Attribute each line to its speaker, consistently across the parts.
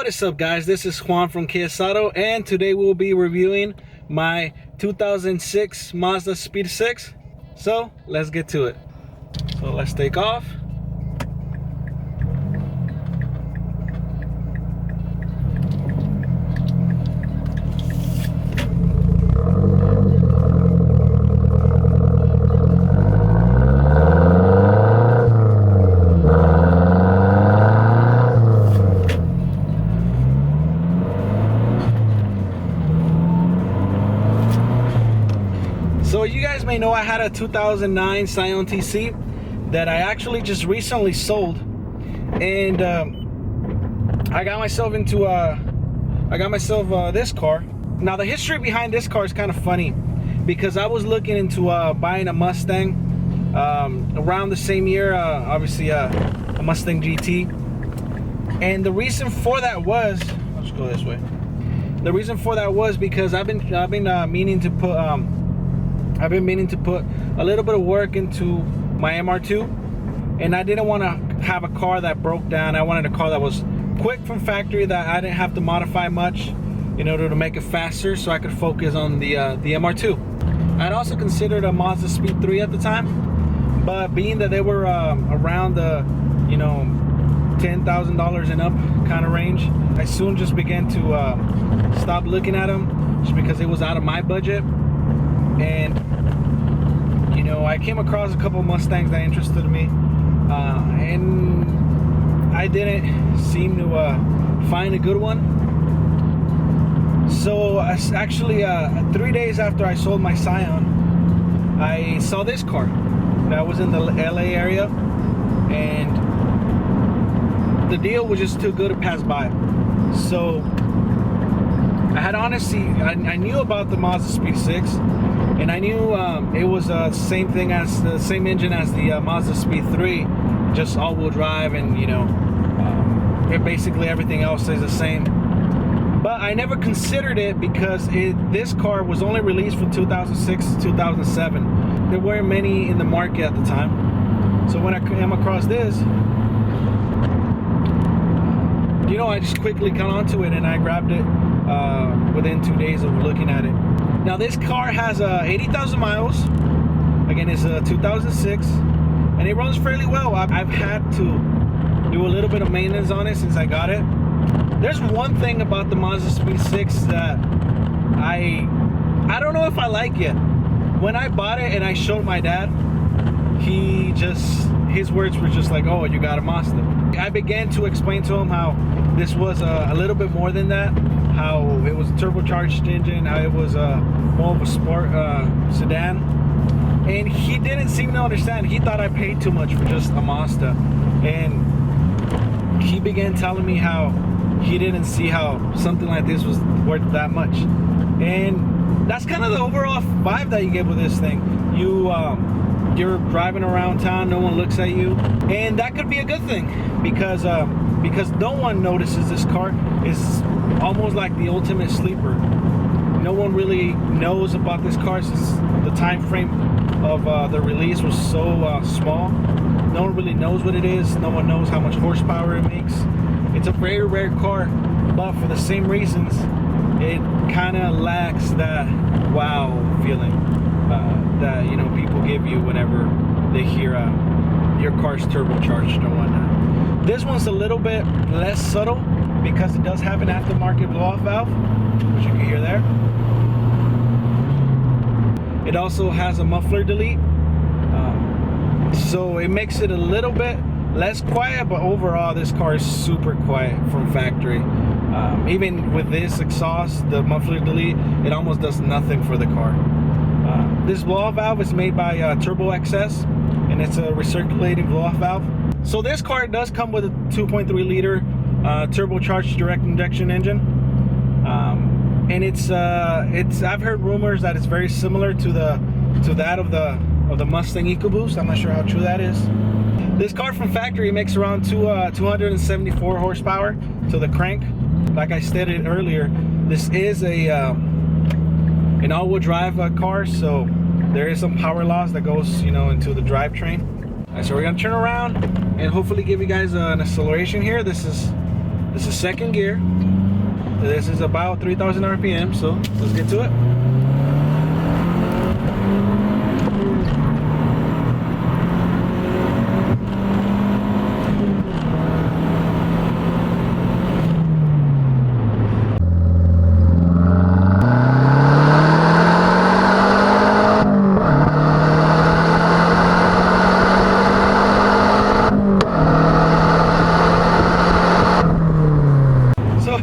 Speaker 1: What is up, guys? This is Juan from Quesado, and today we'll be reviewing my 2006 Mazdaspeed 6. So let's get to it. So let's take off. So you guys may know I had a 2009 Scion TC that I actually just recently sold, and I got myself this car. Now the history behind this car is kind of funny, because I was looking into buying a Mustang around the same year, obviously a Mustang GT, and the reason for that was, let's go this way. The reason for that was because I've been meaning to put a little bit of work into my MR2, and I didn't want to have a car that broke down. I wanted a car that was quick from factory, that I didn't have to modify much in order to make it faster, so I could focus on the MR2. I'd also considered a Mazdaspeed 3 at the time, but being that they were around the $10,000 and up kind of range, I soon just began to stop looking at them, just because it was out of my budget. And I came across a couple of Mustangs that interested me, and I didn't seem to find a good one. So actually 3 days after I sold my Scion, I saw this car that was in the LA area, and the deal was just too good to pass by. So I had I knew about the Mazdaspeed 6, and I knew it was the same engine as the Mazdaspeed 3, just all-wheel drive, and basically everything else stays the same. But I never considered it because this car was only released from 2006 to 2007. There weren't many in the market at the time. So when I came across this, I just quickly got onto it and I grabbed it within 2 days of looking at it. Now this car has 80,000 miles. Again, it's a 2006, and it runs fairly well. I've had to do a little bit of maintenance on it since I got it. There's one thing about the Mazdaspeed 6 that I don't know if I like yet. When I bought it and I showed my dad, his words were just like, "Oh, you got a Mazda." I began to explain to him how this was a little bit more than that, how it was a turbocharged engine, how it was more of a sport sedan, and he didn't seem to understand. He thought I paid too much for just a Mazda, and he began telling me how he didn't see how something like this was worth that much. And that's kind of the overall vibe that you get with this thing. You're driving around town, no one looks at you, and that could be a good thing, because no one notices this car. Is almost like the ultimate sleeper. No one really knows about this car since the time frame of the release was so small. No one really knows what it is. No one knows how much horsepower it makes. It's a very rare car, but for the same reasons, it kind of lacks that wow feeling that people give you whenever they hear your car's turbocharged or whatnot. This one's a little bit less subtle because it does have an aftermarket blow-off valve, which you can hear there. It also has a muffler delete, so it makes it a little bit less quiet, but overall this car is super quiet from factory. Even with this exhaust, the muffler delete, it almost does nothing for the car. This blow-off valve is made by Turbo XS, and it's a recirculating blow-off valve. So this car does come with a 2.3 liter turbocharged direct injection engine, and it's I've heard rumors that it's very similar to that of the Mustang EcoBoost. I'm not sure how true that is. This car from factory makes around 274 horsepower to the crank. Like I stated earlier, this is an all-wheel drive car, so there is some power loss that goes into the drivetrain. So we're gonna turn around and hopefully give you guys an acceleration here. This is This is second gear. This is about 3,000 RPM, so let's get to it.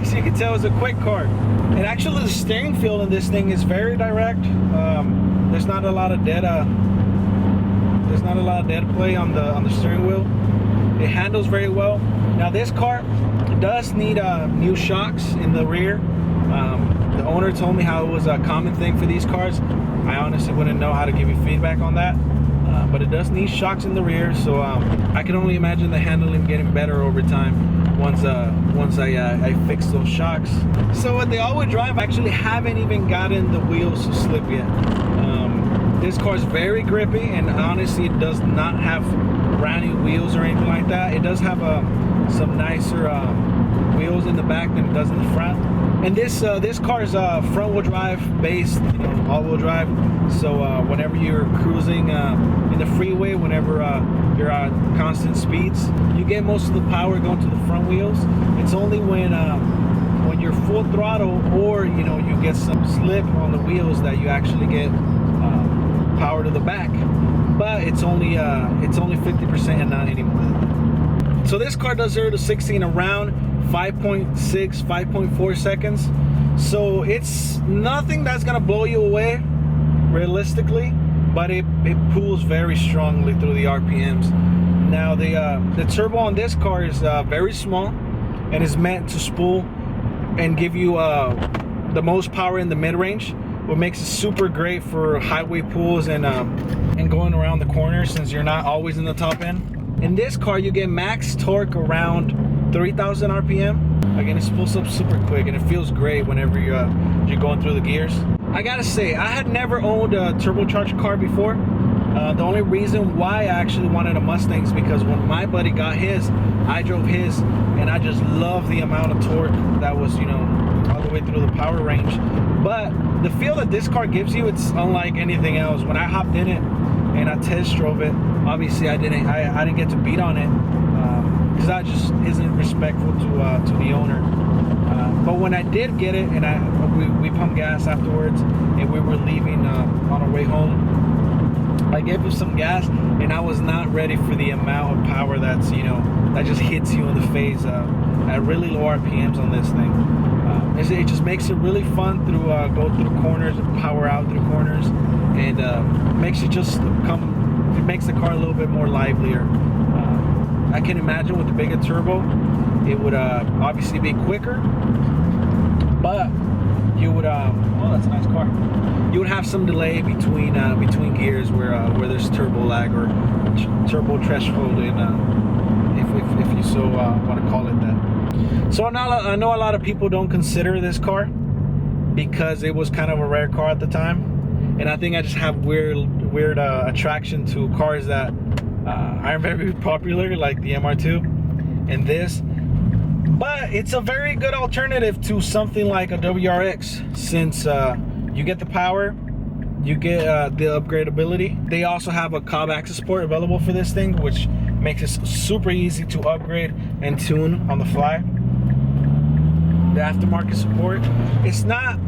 Speaker 1: As you can tell, it's a quick car. And actually the steering feel in this thing is very direct. There's not a lot of dead play on the steering wheel. It handles very well. Now this car does need new shocks in the rear. The owner told me how it was a common thing for these cars. I honestly wouldn't know how to give you feedback on that. But it does need shocks in the rear, so I can only imagine the handling getting better over time once I fix those shocks. So with the all-wheel drive, I actually haven't even gotten the wheels to slip yet. This car is very grippy, and honestly it does not have brand new wheels or anything like that. It does have some nicer wheels in the back than it does in the front. And this car is front-wheel drive based, you know, all-wheel drive. So whenever you're cruising in the freeway, whenever you're at constant speeds, you get most of the power going to the front wheels. It's only when you're full throttle, or you know, you get some slip on the wheels, that you actually get power to the back. But it's only 50% and not anymore. So this car does 0 to 60 in around 5.6, 5.4 seconds. So it's nothing that's gonna blow you away realistically, but it pulls very strongly through the RPMs. Now the turbo on this car is very small and is meant to spool and give you the most power in the mid-range, what makes it super great for highway pulls and going around the corner, since you're not always in the top end. In this car you get max torque around 3,000 RPM. Again, it spools up super quick and it feels great whenever you're going through the gears. I gotta say, I had never owned a turbocharged car before. The only reason why I actually wanted a Mustang is because when my buddy got his, I drove his, and I just love the amount of torque that was, you know, all the way through the power range. But the feel that this car gives you, it's unlike anything else. When I hopped in it and I test drove it, obviously I didn't get to beat on it, because that just isn't respectful to the owner. But when I did get it, and we pumped gas afterwards, and we were leaving on our way home, I gave it some gas, and I was not ready for the amount of power that's, you know, that just hits you in the face at really low RPMs on this thing. It just makes it really fun through go through corners and power out through corners, and makes it just it makes the car a little bit more livelier. I can imagine with the bigger turbo, it would obviously be quicker, but you would oh, that's a nice car. You would have some delay between gears where there's turbo lag or turbo threshold, if you so want to call it that. So I know a lot of people don't consider this car because it was kind of a rare car at the time, and I think I just have weird attraction to cars that are very popular, like the MR2 and this. But it's a very good alternative to something like a WRX, since you get the power, you get the upgradability. They also have a cob access port available for this thing, which makes it super easy to upgrade and tune on the fly. The aftermarket support, it's not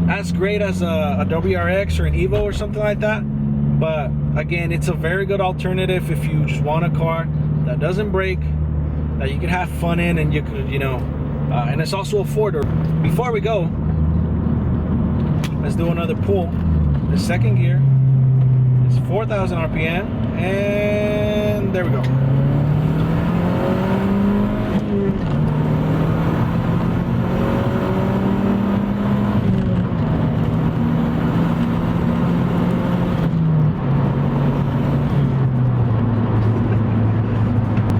Speaker 1: as great as a WRX or an Evo or something like that, but again, it's a very good alternative if you just want a car that doesn't break, that you can have fun in, and you could, you know, and it's also a four-door. Before we go, let's do another pull. The second gear is 4,000 RPM, and there we go.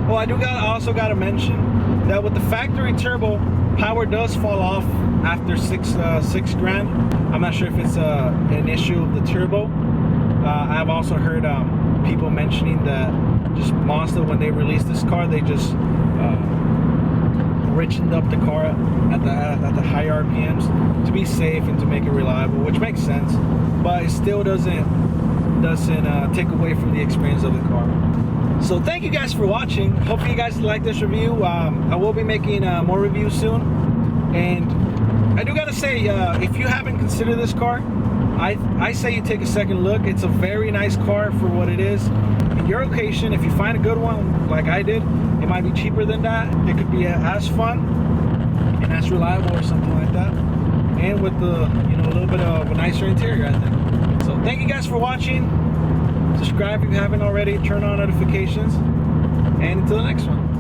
Speaker 1: Oh, I also got to mention that with the factory turbo, power does fall off after six grand. I'm not sure if it's an issue of the turbo. I've also heard people mentioning that just Mazda, when they released this car, they just richened up the car at the high RPMs to be safe and to make it reliable, which makes sense, but it still doesn't take away from the experience of the car. So thank you guys for watching. Hopefully you guys like this review. I will be making more reviews soon, and I do gotta say, if you haven't considered this car, I say you take a second look. It's a very nice car for what it is. In your location, if you find a good one like I did, it might be cheaper than that. It could be as fun and as reliable or something like that, and with the, you know, a little bit of a nicer interior, I think. So thank you guys for watching. Subscribe if you haven't already, turn on notifications, and until the next one.